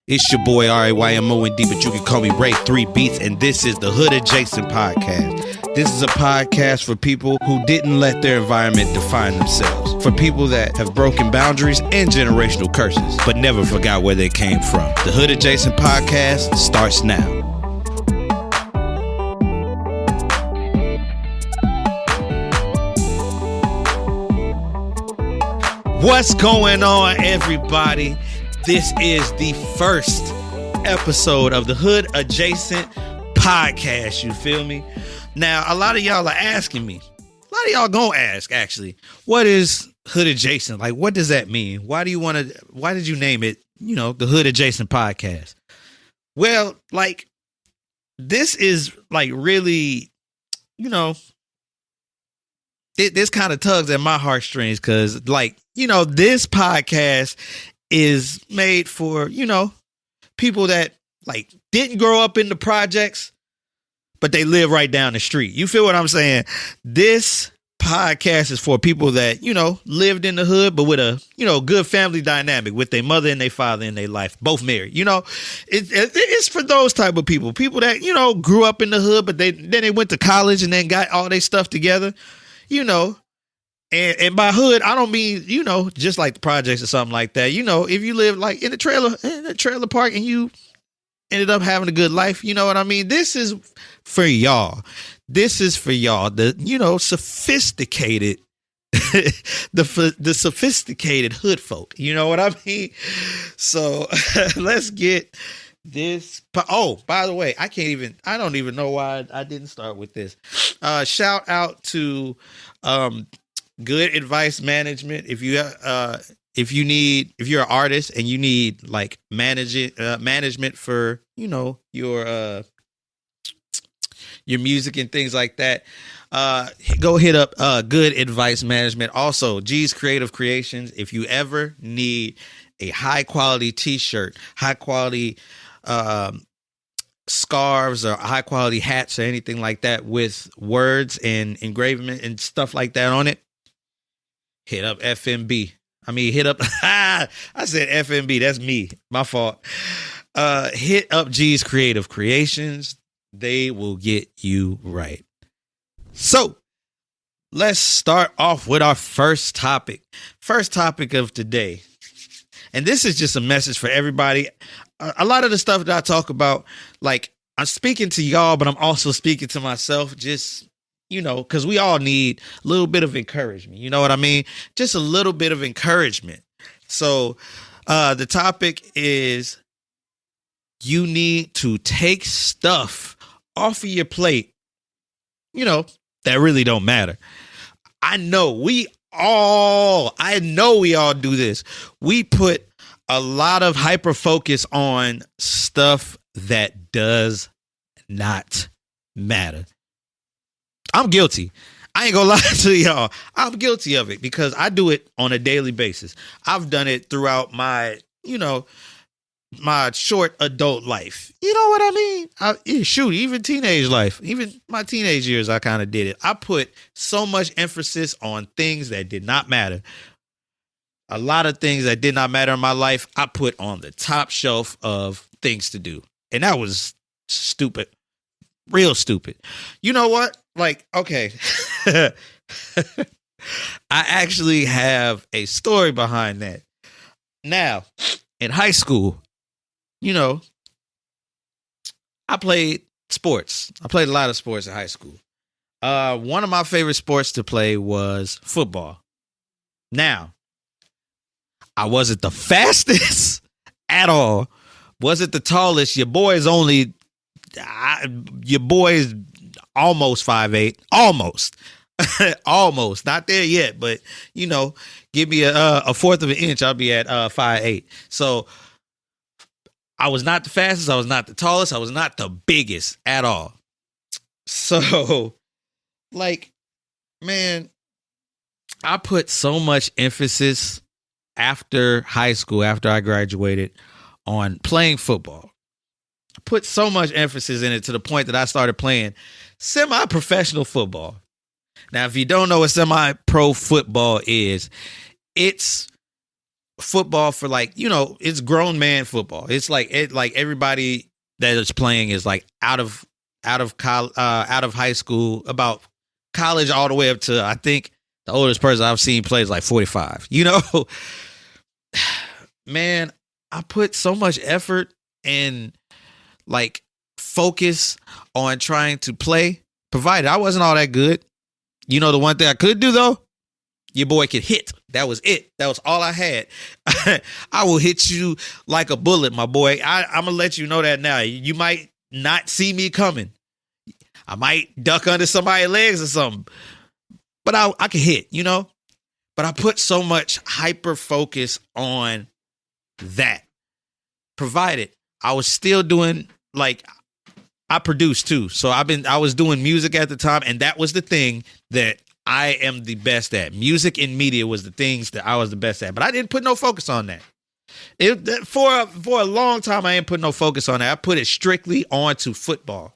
It's your boy RAYMOND, but you can call me Ray 3 Beats, and this is the Hood Adjacent Podcast. This is a podcast for people who didn't let their environment define themselves, for people that have broken boundaries and generational curses, but never forgot where they came from. The Hood Adjacent Podcast starts now. What's going on, everybody? This is the first episode of the Hood Adjacent Podcast. You feel me? Now, a lot of y'all are asking me. A lot of y'all gonna ask, actually, what is Hood Adjacent? Like, what does that mean? Why did you name it, the Hood Adjacent Podcast? Well, like, this is like really, this kind of tugs at my heartstrings because, this podcast is made for, people that, didn't grow up in the projects, but they live right down the street. You feel what I'm saying? This podcast is for people that, lived in the hood, but with a, good family dynamic with their mother and their father in their life, both married. It's for those type of people that, grew up in the hood, but then they went to college and then got all their stuff together, And by hood, I don't mean, just like the projects or something like that. If you live like in a trailer park and you ended up having a good life, you know what I mean? This is for y'all. This is for y'all. The, sophisticated, the sophisticated hood folk. You know what I mean? So let's get this. Oh, by the way, I don't even know why I didn't start with this. Shout out to, Good Advice Management. If you're an artist and you need like management for, your music and things like that, go hit up Good Advice Management. Also, G's Creative Creations. If you ever need a high quality t-shirt, high quality scarves or high quality hats or anything like that with words and engraving and stuff like that on it, hit up FMB. I said FMB. That's me. My fault. Hit up G's Creative Creations. They will get you right. So let's start off with our first topic. First topic of today. And this is just a message for everybody. A lot of the stuff that I talk about, I'm speaking to y'all, but I'm also speaking to myself, just because we all need a little bit of encouragement. You know what I mean? Just a little bit of encouragement. So the topic is you need to take stuff off of your plate, that really don't matter. I know we all do this. We put a lot of hyper focus on stuff that does not matter. I'm guilty. I ain't gonna lie to y'all. I'm guilty of it because I do it on a daily basis. I've done it throughout my, my short adult life. You know what I mean? Even teenage life, even my teenage years, I kind of did it. I put so much emphasis on things that did not matter. A lot of things that did not matter in my life, I put on the top shelf of things to do. And that was stupid. Real stupid. You know what? Okay. I actually have a story behind that. Now, in high school, I played sports. I played a lot of sports in high school. One of my favorite sports to play was football. Now, I wasn't the fastest at all. Wasn't the tallest. Your boy is almost 5'8", almost, almost not there yet, but give me a fourth of an inch, I'll be at 5'8". So I was not the fastest, I was not the tallest, I was not the biggest at all. So, man, I put so much emphasis after high school, after I graduated, on playing football. Put so much emphasis in it to the point that I started playing semi-professional football. Now, if you don't know what semi-pro football is, it's football for like, it's grown man football. It's like everybody that is playing is like out of high school, about college, all the way up to, I think the oldest person I've seen play is like 45. Man, I put so much effort and like focus on trying to play, provided I wasn't all that good. The one thing I could do though, your boy could hit. That was it. That was all I had. I will hit you like a bullet, my boy. I'm going to let you know that now. You might not see me coming. I might duck under somebody's legs or something. But I can hit, But I put so much hyper focus on that. Provided I was still doing, like, I produced too. So I was doing music at the time, and that was the thing that I am the best at. Music and media was the things that I was the best at, but I didn't put no focus on that. For a long time, I didn't put no focus on that. I put it strictly onto football,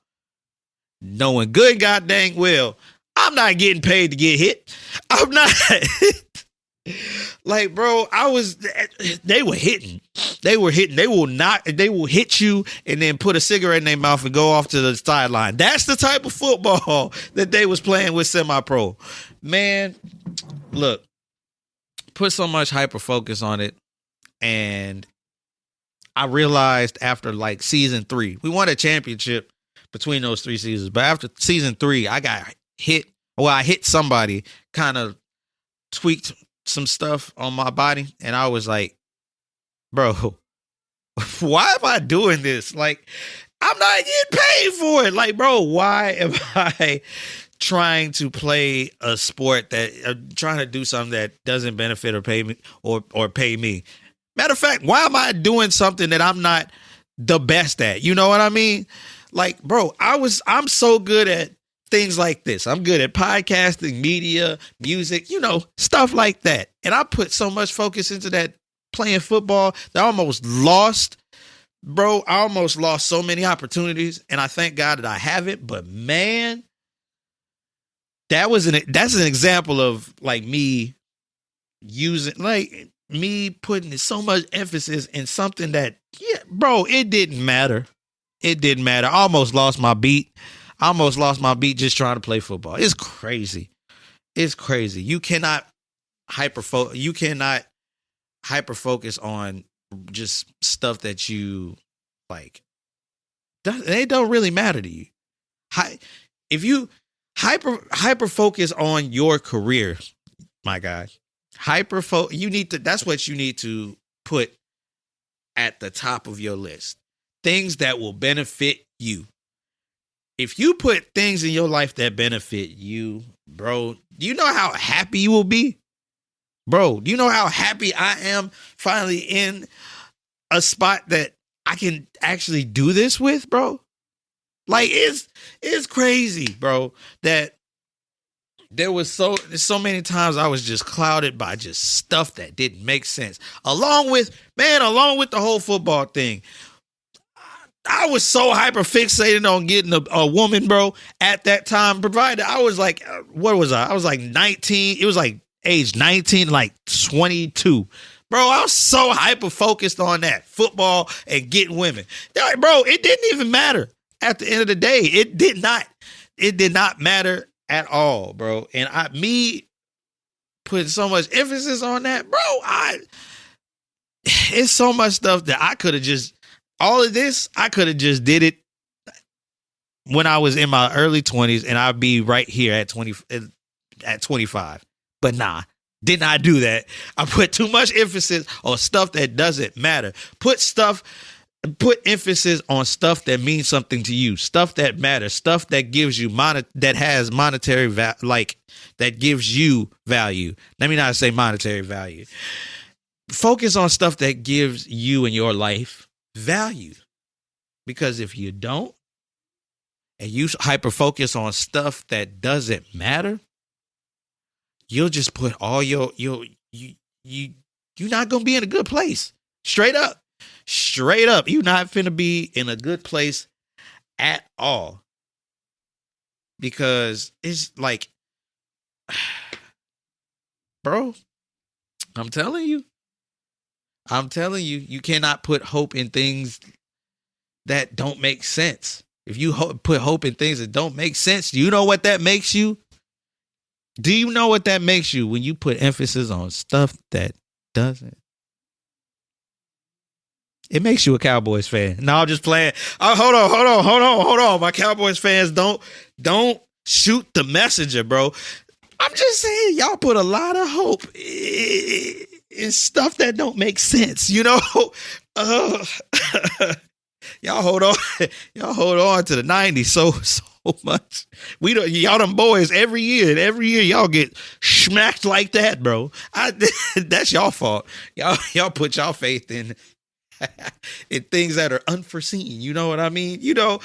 knowing good god dang well I'm not getting paid to get hit. I'm not. Like, bro, they were hitting. They will hit you and then put a cigarette in their mouth and go off to the sideline. That's the type of football that they was playing with semi-pro. Man, look, put so much hyper focus on it. And I realized after like season 3, we won a championship between those 3 seasons. But after season 3, I got hit. Well, I hit somebody, kind of tweaked some stuff on my body, and I was like, bro, why am I doing this? Like, I'm not getting paid for it. Like, bro, why am I trying to play a sport trying to do something that doesn't benefit or pay me or pay me? Matter of fact, why am I doing something that I'm not the best at? You know what I mean? Like, bro, I'm so good at things like this. I'm good at podcasting, media, music, stuff like that. And I put so much focus into that playing football that I almost lost, bro. I almost lost so many opportunities, and I thank God that I haven't. But man, that's an example of like me putting so much emphasis in something that, yeah, bro, it didn't matter. It didn't matter. I almost lost my beat. Just trying to play football. It's crazy. It's crazy. You cannot hyper focus on just stuff that you like. They don't really matter to you. If you hyper focus on your career, my guy, that's what you need to put at the top of your list. Things that will benefit you. If you put things in your life that benefit you, bro, do you know how happy you will be? Bro, do you know how happy I am finally in a spot that I can actually do this with, bro? Like, it's crazy, bro, that there was so many times I was just clouded by just stuff that didn't make sense. Along with the whole football thing. I was so hyper fixated on getting a woman, bro, at that time. Provided I was like, what was I? I was like 19. It was like age 19, like 22. Bro, I was so hyper focused on that football and getting women. Like, bro, it didn't even matter at the end of the day. It did not matter at all, bro. And me putting so much emphasis on that, bro, it's so much stuff that I could have just, all of this, I could have just did it when I was in my early 20s, and I'd be right here at 25. But nah, did not do that. I put too much emphasis on stuff that doesn't matter. Put emphasis on stuff that means something to you, stuff that matters, stuff that gives you that has monetary that gives you value. Let me not say monetary value. Focus on stuff that gives you in your life value. Because if you don't, and you hyper focus on stuff that doesn't matter, you'll just put all you're not gonna be in a good place. Straight up, you're not finna be in a good place at all. Because it's like, bro, I'm telling you, I'm telling you, you cannot put hope in things that don't make sense. If you put hope in things that don't make sense, do you know what that makes you? Do you know what that makes you when you put emphasis on stuff that doesn't? It makes you a Cowboys fan. No, I'm just playing. Oh, hold on. My Cowboys fans, don't shoot the messenger, bro. I'm just saying, y'all put a lot of hope in stuff that don't make sense. You know, uh, y'all hold on, y'all hold on to the '90s so much. We don't, y'all them boys every year y'all get smacked like that, bro. That's y'all fault. Y'all put y'all faith in things that are unforeseen. You know what I mean? You know.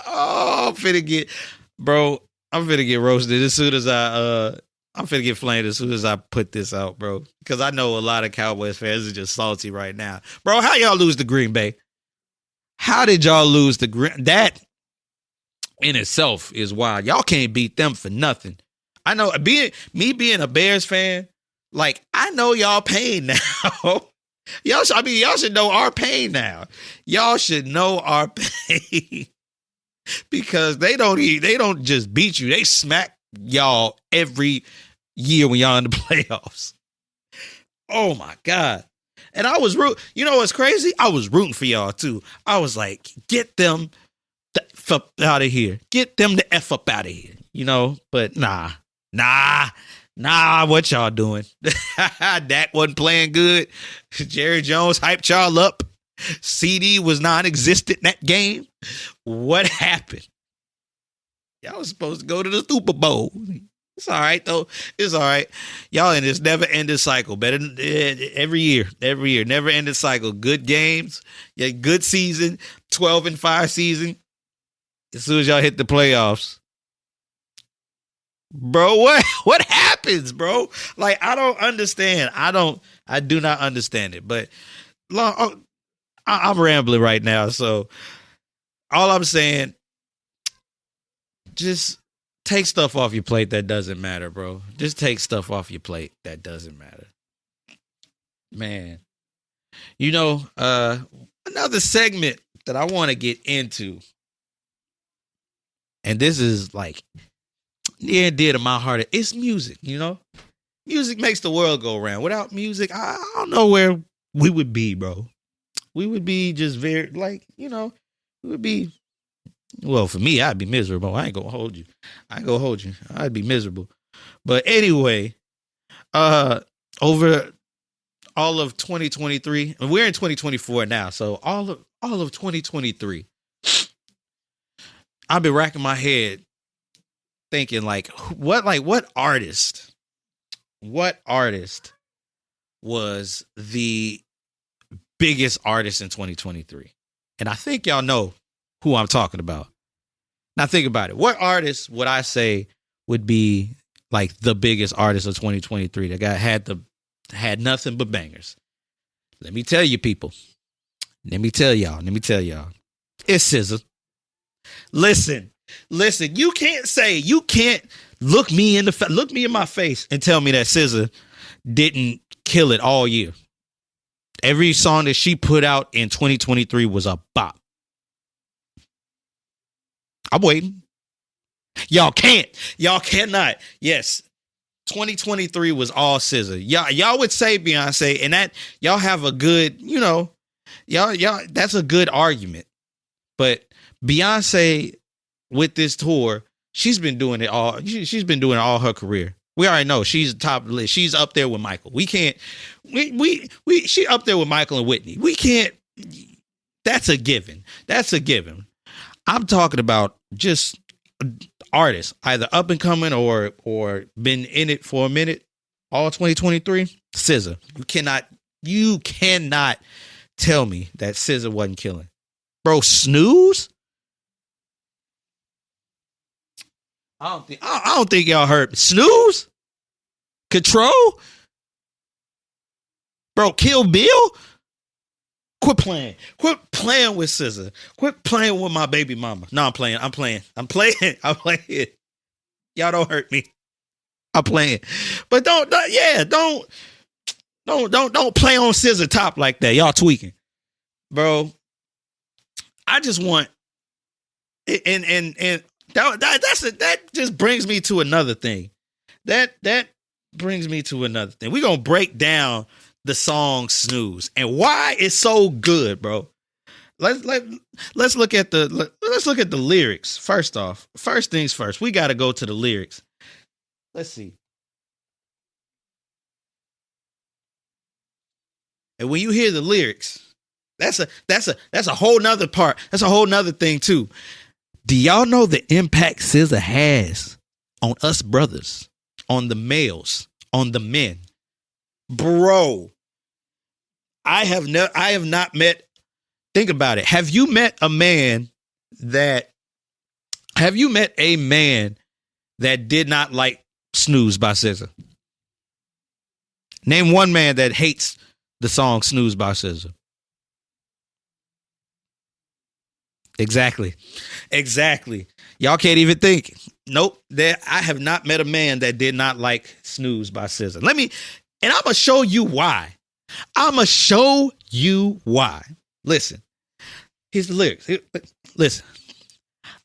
Oh, I'm finna get, bro. I'm finna get roasted as soon as I'm finna get flamed as soon as I put this out, bro. Because I know a lot of Cowboys fans are just salty right now, bro. How y'all lose to Green Bay? How did y'all lose to Green? That in itself is wild. Y'all can't beat them for nothing. I know being a Bears fan, like I know y'all pain now. y'all should know our pain now. Y'all should know our pain. Because they don't just beat you, they smack y'all every year when y'all in the playoffs. Oh my God. And I was you know what's crazy? I was rooting for y'all too. I was like, get them the F up out of here. Get them the F up out of here. You know, but nah, what y'all doing? Dak wasn't playing good. Jerry Jones hyped y'all up. CD was non-existent in that game. What happened? Y'all was supposed to go to the Super Bowl. It's all right, though. It's all right. Y'all in this never-ending cycle. Better than every year. Never-ending cycle. Good games. Yeah, good season. 12-5 season. As soon as y'all hit the playoffs. Bro, what happens, bro? Like, I don't understand. I do not understand it. But I'm rambling right now, so all I'm saying, just take stuff off your plate that doesn't matter, bro. Just take stuff off your plate that doesn't matter. Man. You know, another segment that I want to get into, and this is like near and dear to my heart, it's music, you know? Music makes the world go round. Without music, I don't know where we would be, bro. We would be just very, like, you know, we would be, well, for me, I'd be miserable. I ain't gonna hold you. I'd be miserable. But anyway, over all of 2023, and we're in 2024 now, so all of 2023, I've been racking my head thinking what artist was the biggest artist in 2023? And I think y'all know who I'm talking about. Now think about it. What artist would I say would be like the biggest artist of 2023 that had nothing but bangers? Let me tell you, people. Let me tell y'all. It's SZA. Listen. You can't look me in my face and tell me that SZA didn't kill it all year. Every song that she put out in 2023 was a bop. I'm waiting. Y'all cannot. Yes. 2023 was all SZA. Y'all would say Beyonce, and that y'all have a good, you know, y'all that's a good argument. But Beyonce with this tour, she's been doing it all. She's been doing it all her career. We already know she's top list. She's up there with Michael. We can't. She up there with Michael and Whitney. We can't. That's a given. I'm talking about just artists, either up and coming or been in it for a minute. All 2023, SZA. You cannot tell me that SZA wasn't killing, bro. Snooze. I don't think y'all heard Snooze. Control. Bro, Kill Bill. Quit playing with SZA. Quit playing with my baby mama. No, I'm playing. Y'all don't hurt me. I'm playing. But don't play on Scissor Top like that. Y'all tweaking. Bro, I just want and that just brings me to another thing. That brings me to another thing. We're gonna break down the song Snooze and why it's so good, bro. Let's look at the lyrics. First off, first things first, we gotta go to the lyrics. Let's see. And when you hear the lyrics, that's a whole nother part. That's a whole nother thing too. Do y'all know the impact SZA has on us brothers, on the males, on the men? Bro, I have not met. Think about it. Have you met a man that did not like Snooze by SZA? Name one man that hates the song Snooze by SZA. Exactly. Y'all can't even think. Nope. I have not met a man that did not like Snooze by SZA. I'm going to show you why. Listen. Here's the lyrics. Listen.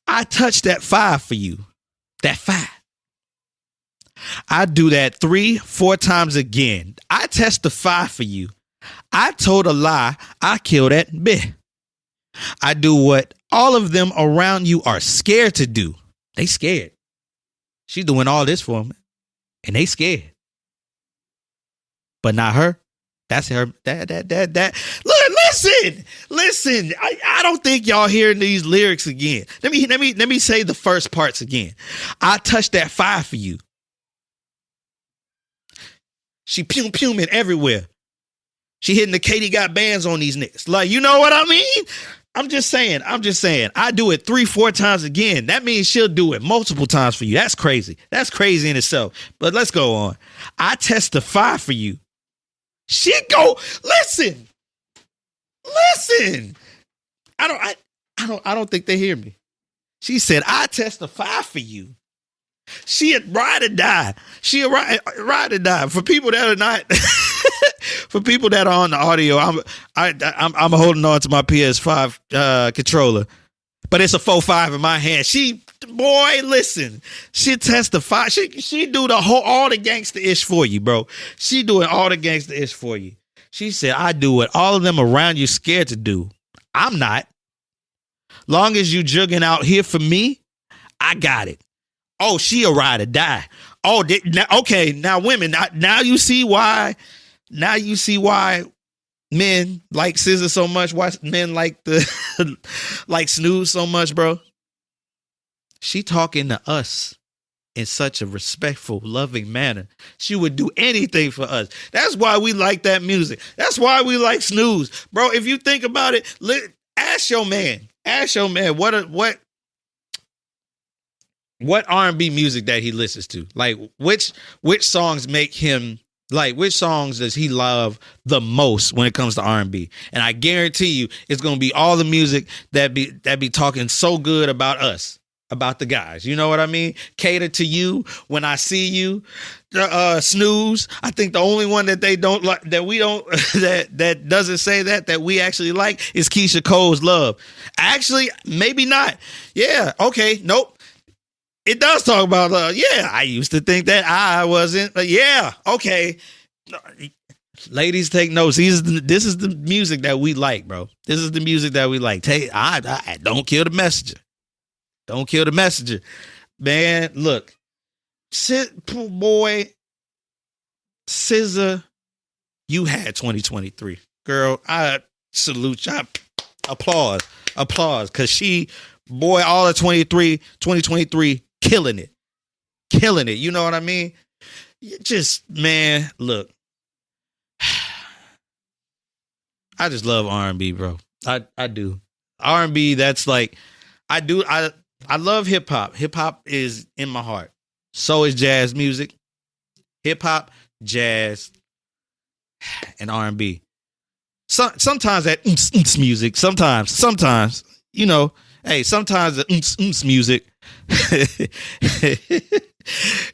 I touch that 5 for you. That 5. I do that 3-4 times again. I testify for you. I told a lie. I kill that bitch. I do what all of them around you are scared to do. They scared. She's doing all this for them, and they scared. But not her. That's her. That. Look, listen. I don't think y'all hearing these lyrics again. Let me say the first parts again. I touched that 5 for you. She puming everywhere. She hitting the Katie got bands on these niggas. Like, you know what I mean? I'm just saying. I do it 3-4 times again. That means she'll do it multiple times for you. That's crazy. That's crazy in itself. But let's go on. I testify for you. She go, listen. I don't think they hear me. She said, I testify for you. She had ride or die. Ride or die. For people that are not, for people that are on the audio, I'm holding on to my PS5 controller, but it's a 4.5 in my hand. Listen, she testify. She do all the gangster ish for you, bro. She doing all the gangster ish for you. She said, I do what all of them around you scared to do. I'm not. Long as you jugging out here for me, I got it. Oh, she a ride or die. Oh, okay. Now, women. Now you see why. Now you see why men like SZA so much. Why men like like Snooze so much, bro. She talking to us in such a respectful, loving manner. She would do anything for us. That's why we like that music. That's why we like Snooze, bro. If you think about it, ask your man. What R&B music that he listens to? Like which songs make him, like which songs does he love the most when it comes to R&B? And I guarantee you it's going to be all the music that be talking so good about us, about the guys. You know what I mean? Cater to you, When I See You, Snooze. I think the only one that they don't like, that we don't that doesn't say that we actually like is Keisha Cole's Love. Actually, maybe not. Yeah, okay, nope. It does talk about love. Yeah, I used to think that I wasn't. Yeah, okay. Ladies, take notes. This is the music that we like, bro. This is the music that we like. I don't kill the messenger. Don't kill the messenger. Man, look. Boy, SZA, you had 2023. Girl, I salute you. Applause. Because she, boy, all of 2023, killing it. You know what I mean? Just, man, look. I just love R&B, bro. I do. R&B, that's like, I love hip hop. Hip hop is in my heart. So is jazz music. Hip hop, jazz, and R&B. Sometimes that music. Sometimes, you know, Hey, sometimes the music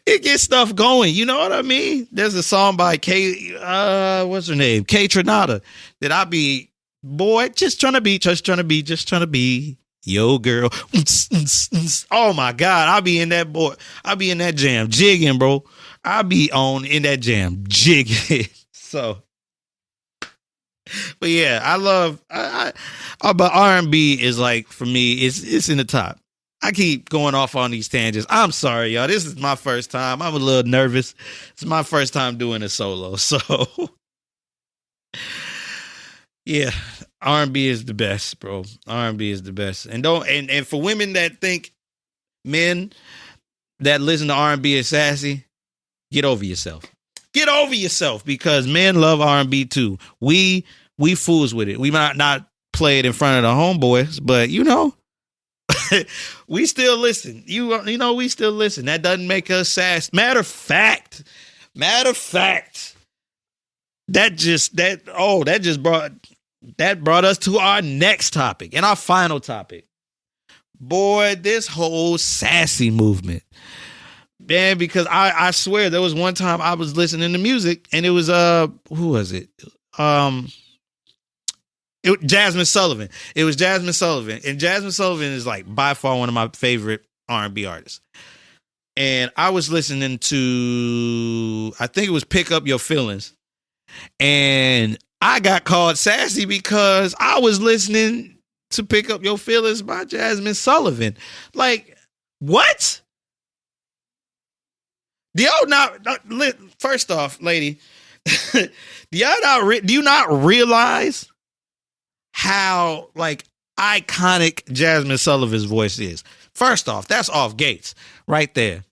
it gets stuff going. You know what I mean? There's a song by what's her name? K Trinata that I be, boy, just trying to be yo girl. Oh my God. I'll be in that boy. I'll be in that jam jigging, bro. I'll be on in that jam jigging. So, but yeah, I love, but R&B is like, for me, it's in the top. I keep going off on these tangents. I'm sorry, y'all. This is my first time. I'm a little nervous. It's my first time doing a solo. So, yeah, R&B is the best, bro. R&B is the best. And for women that think men that listen to R&B is sassy, get over yourself. Get over yourself, because men love R&B too. We fools with it. We might not play it in front of the homeboys, but we still listen. You know, we still listen. That doesn't make us sass. Matter of fact, that brought us to our next topic and our final topic. Boy, this whole sassy movement. Man, because I swear there was one time I was listening to music and it was who was it? Jasmine Sullivan. It was Jasmine Sullivan. And Jasmine Sullivan is like by far one of my favorite R&B artists. And I was listening to, I think it was Pick Up Your Feelings. And I got called sassy because I was listening to Pick Up Your Feelings by Jasmine Sullivan. Like, what? Do y'all not, first off, lady, do you not realize how like iconic Jasmine Sullivan's voice is? First off, that's off gates right there.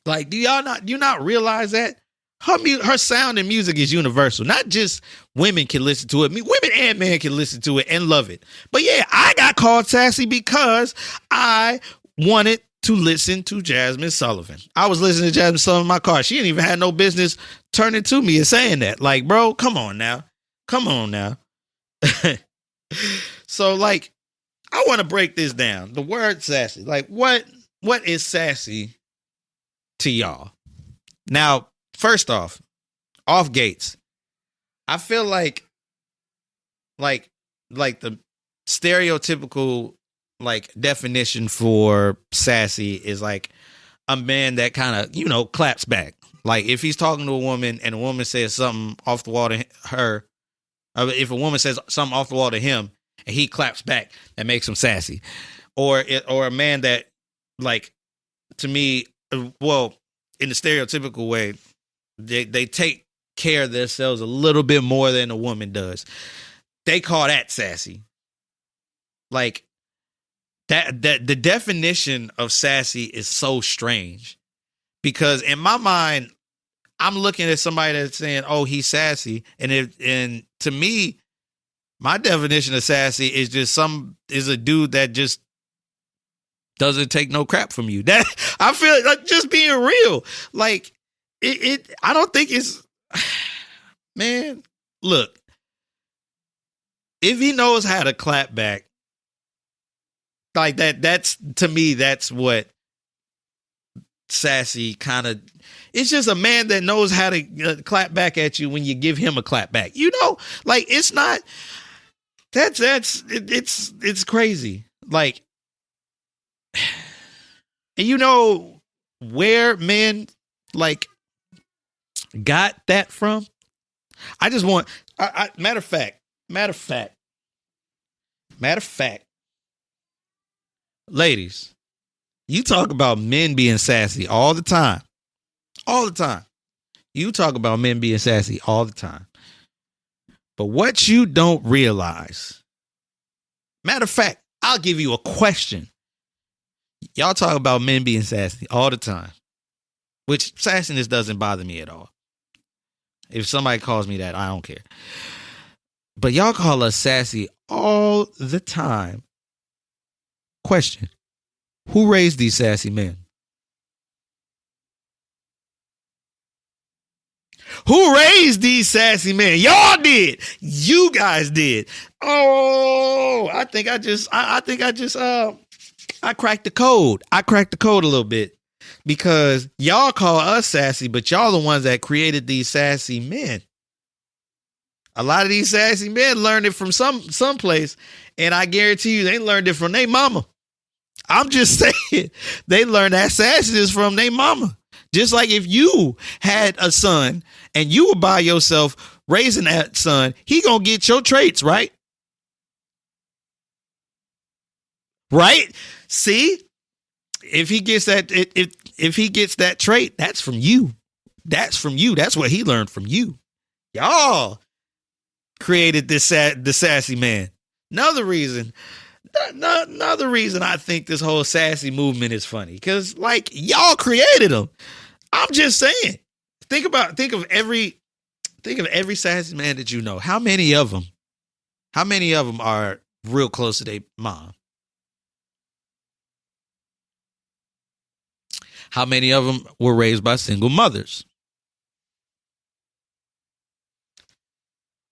Like, do you not realize that her sound and music is universal? Not just women can listen to it. I mean, women and men can listen to it and love it. But yeah, I got called sassy because I wanted to listen to Jasmine Sullivan. I was listening to Jasmine Sullivan in my car. She didn't even have no business turning to me and saying that. Like, bro, come on now. So, like, I want to break this down. The word sassy. Like, what is sassy to y'all? Now, first off gates, I feel like the stereotypical like definition for sassy is like a man that kind of, claps back. Like if he's talking to a woman and a woman says something off the wall to her, if a woman says something off the wall to him and he claps back, that makes him sassy. Or a man that, like, to me, well, in the stereotypical way, they take care of themselves a little bit more than a woman does. They call that sassy. Like that the definition of sassy is so strange, because in my mind, I'm looking at somebody that's saying, "Oh, he's sassy," and to me, my definition of sassy is just a dude that just doesn't take no crap from you. That I feel like, just being real. Like I don't think it's, man, look, if he knows how to clap back like that's, to me, that's what sassy kind of, it's just a man that knows how to clap back at you when you give him a clap back. Like it's not, it's crazy. Like, and where men like got that from? I just want, matter of fact, ladies, you talk about men being sassy all the time. You talk about men being sassy all the time. But what you don't realize, matter of fact, I'll give you a question. Y'all talk about men being sassy all the time, which sassiness doesn't bother me at all. If somebody calls me that, I don't care. But y'all call us sassy all the time. Question: who raised these sassy men? Who raised these sassy men? Y'all did. You guys did. Oh, I cracked the code. I cracked the code a little bit because y'all call us sassy, but y'all the ones that created these sassy men. A lot of these sassy men learned it from some place, and I guarantee you they learned it from their mama. I'm just saying they learned that sassiness from their mama. Just like if you had a son and you were by yourself raising that son, he gonna get your traits, right? Right? See, if he gets that, if he gets that trait, that's from you. That's from you. That's what he learned from you. Y'all created the sassy man. Another reason I think this whole sassy movement is funny because like y'all created them. I'm just saying. Think of every sassy man that you know. How many of them are real close to their mom? How many of them were raised by single mothers?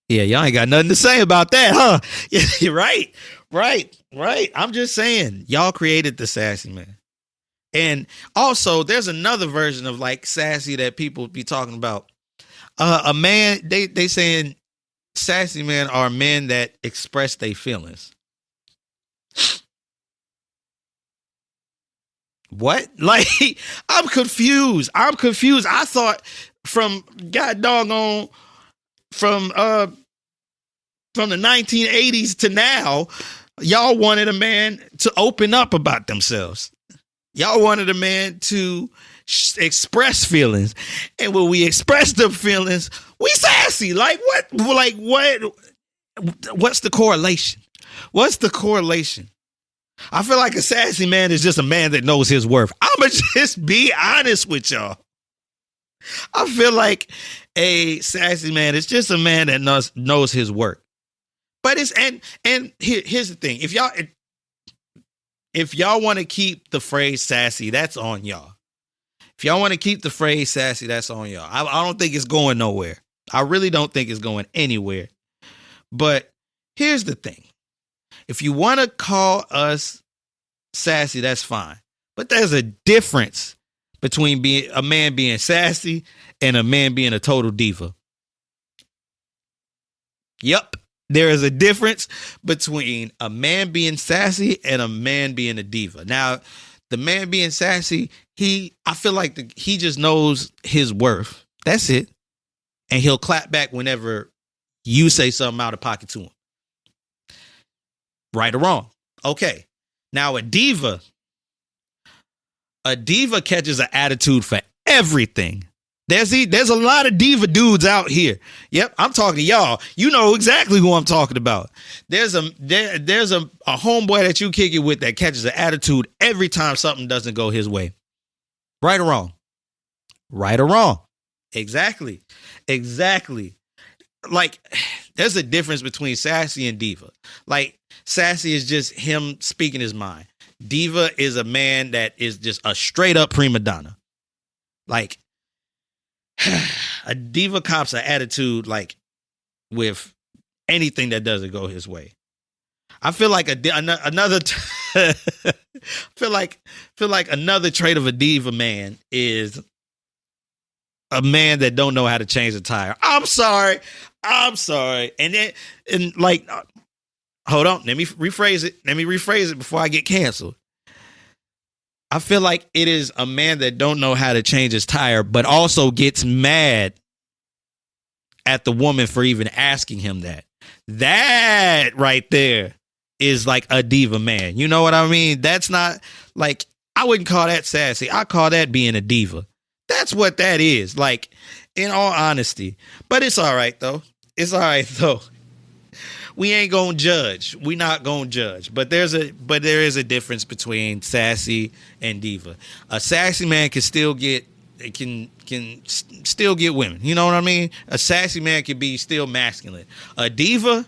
Yeah, y'all ain't got nothing to say about that, huh? Yeah, you're right. I'm just saying, y'all created the sassy man. And also, there's another version of like sassy that people be talking about. A man, they saying sassy men are men that express their feelings. What? Like, I'm confused. I thought from God doggone from the 1980s to now, y'all wanted a man to open up about themselves. Y'all wanted a man to express feelings. And when we express the feelings, we sassy. Like what? Like what? What's the correlation? What's the correlation? I feel like a sassy man is just a man that knows his worth. I'ma just be honest with y'all. I feel like a sassy man is just a man that knows his work. But it's here's the thing. If y'all want to keep the phrase sassy, that's on y'all. If y'all want to keep the phrase sassy, that's on y'all. I don't think it's going nowhere. I really don't think it's going anywhere. But here's the thing. If you want to call us sassy, that's fine. But there's a difference between being a man being sassy and a man being a total diva. Yep. There is a difference between a man being sassy and a man being a diva. Now, the man being sassy, I feel like he just knows his worth. That's it. And he'll clap back whenever you say something out of pocket to him. Right or wrong. Okay. Now a diva catches an attitude for everything. There's a lot of diva dudes out here. Yep, I'm talking to y'all. You know exactly who I'm talking about. There's a homeboy that you kick it with that catches an attitude every time something doesn't go his way. Right or wrong? Right or wrong? Exactly. Like, there's a difference between sassy and diva. Like, sassy is just him speaking his mind. Diva is a man that is just a straight up prima donna. Like, a diva cops an attitude like with anything that doesn't go his way. I feel like another feel like another trait of a diva man is a man that don't know how to change a tire. I'm sorry. And like, hold on. Let me rephrase it before I get canceled. I feel like it is a man that don't know how to change his tire, but also gets mad at the woman for even asking him that. That right there is like a diva man. You know what I mean? That's not like, I wouldn't call that sassy. I call that being a diva. That's what that is. Like, in all honesty. But it's all right though. We ain't gonna judge. We not gonna judge. But there is a difference between sassy and diva. A sassy man can still get still get women. You know what I mean? A sassy man can be still masculine. A diva,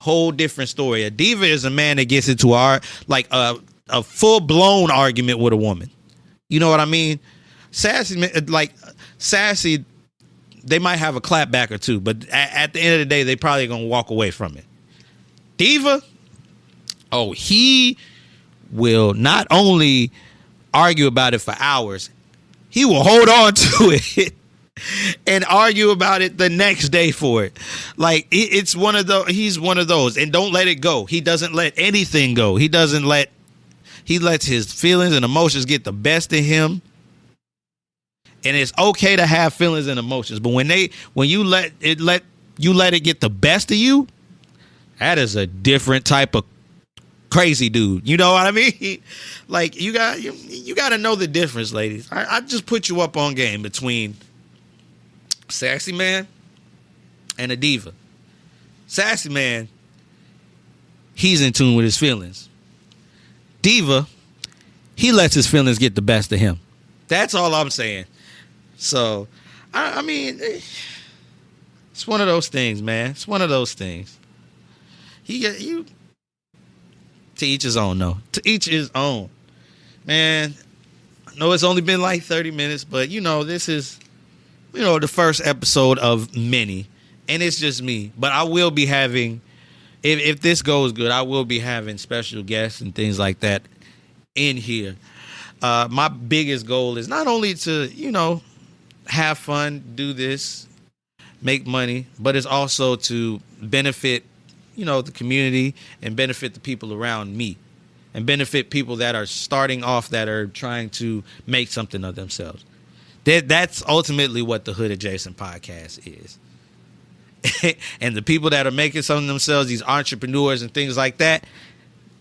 whole different story. A diva is a man that gets into a full blown argument with a woman. You know what I mean? Sassy man, like Sassy, they might have a clapback or two, but at the end of the day, they probably gonna walk away from it. Diva, oh, he will not only argue about it for hours, he will hold on to it and argue about it the next day for it. Like, it's one of those. He's one of those, and don't let it go. He doesn't let anything go. He lets his feelings and emotions get the best of him. And it's okay to have feelings and emotions, but when you let it get the best of you, that is a different type of crazy dude. You know what I mean? Like, you got to know the difference, ladies. I just put you up on game between Sassy Man and a diva. Sassy Man, he's in tune with his feelings. Diva, he lets his feelings get the best of him. That's all I'm saying. So, I mean, it's one of those things, man. It's one of those things. To each his own, though. To each his own. Man, I know it's only been like 30 minutes, but, this is, the first episode of many. And it's just me. But I will be having, if this goes good, I will be having special guests and things like that in here. My biggest goal is not only to, have fun, do this, make money, but it's also to benefit, the community and benefit the people around me and benefit people that are starting off, that are trying to make something of themselves. That's ultimately what the Hood Adjacent podcast is. And the people that are making something of themselves, these entrepreneurs and things like that,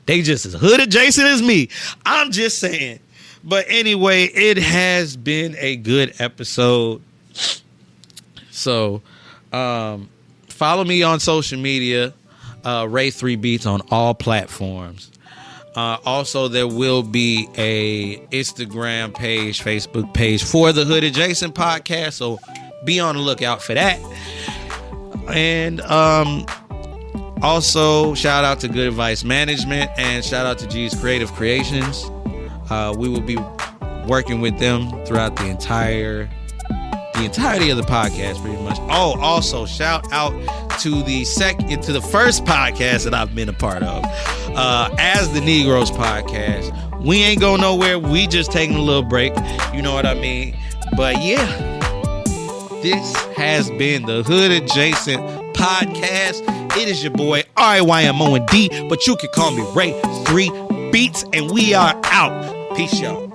they just as hood adjacent as me. I'm just saying. But anyway, it has been a good episode. So, follow me on social media, Ray3Beats on all platforms. Also, there will be a Instagram page, Facebook page for the Hood Adjacent podcast. So be on the lookout for that. And also, shout out to Good Advice Management and shout out to G's Creative Creations. We will be working with them throughout the entirety of the podcast, pretty much. Oh, also shout out to the first podcast that I've been a part of, as the Negroes podcast. We ain't going nowhere. We just taking a little break. You know what I mean? But yeah, this has been the Hood Adjacent podcast. It is your boy RAYMOND, but you can call me Ray3Beats, and we are out. Peace, y'all.